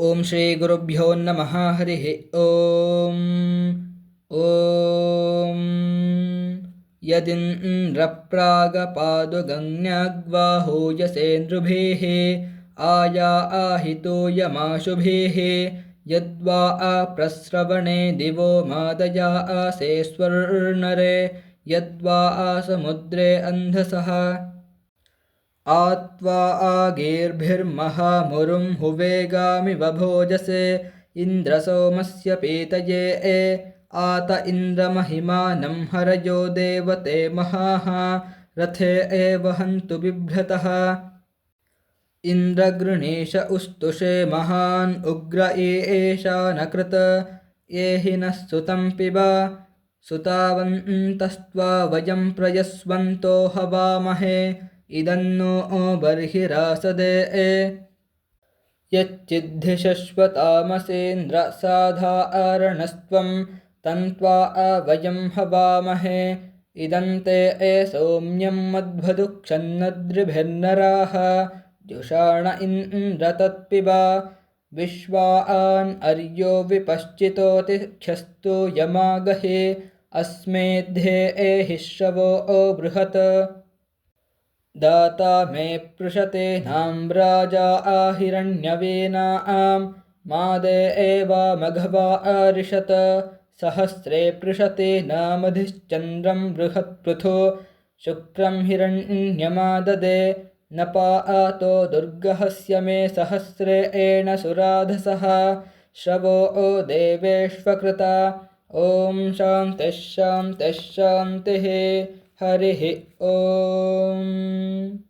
ಓಂ ಶ್ರೀ ಗುರುಭ್ಯೋ ನಮಃ ಹರಿ ಓಂ ಓಂ ಯದಿಂರಪ್ರಾಗಪಾದುಗನ್ಯಗ್ವಾಹೂಯಸೇಂದ್ರುಭಿಃ ಆಯಾ ಆಹಿತೋ ಯಮಾಶುಭಿಃ ಯದ್ವಾ ಪ್ರಸ್ರವಣೆ ದಿವೋ ಮಾದಯ ಆಸೆ ಸ್ವರ್ಣರೆ ಯದ್ವಾ ಸಮುದ್ರೇ ಅಂಧಸಃ आत्वा आगीर्भिर्महामुरुं हुवेगामिव भोजसे इन्द्रसोमस्य पीतये आत इन्द्रमहिमानं हरयो देवते महाः रथे वहन्तु बिभ्रतः इन्द्रगृणीश उस्तुषे महान् उग्र ईशानकृत ये हि नः सुतं पिब सुतावन्तस्त्वा वयं प्रयस्वन्तो हवामहे इदन्नो बर्हिरासदे यच्चिद्धि शश्वतामसेन्द्र साधारणस्त्वं तन्त्वा वयं हवामहे इदन्ते सौम्यं मध्वदुक्षन्नद्रिभिर्नराः जुषाण इन्द्र तत्पिब विश्वान् अर्यो विपश्चितोतिख्यस्तु यमागहे अस्मेध्ये एहिश्रवो बृहत् दाता मे पृषते नाम्राजा आहिरण्यवेनां मादे एवा मघवा आरिषत सहस्रे पृषते नामधिश्चन्द्रं बृहत्पृथो शुक्रं हिरण्यमाददे न पातो दुर्गहस्य मे सहस्रे एण सुराधसः श्रवो देवेष्वकृता ॐ शान्तिः शान्तिः शान्तिः हरिः ओम्।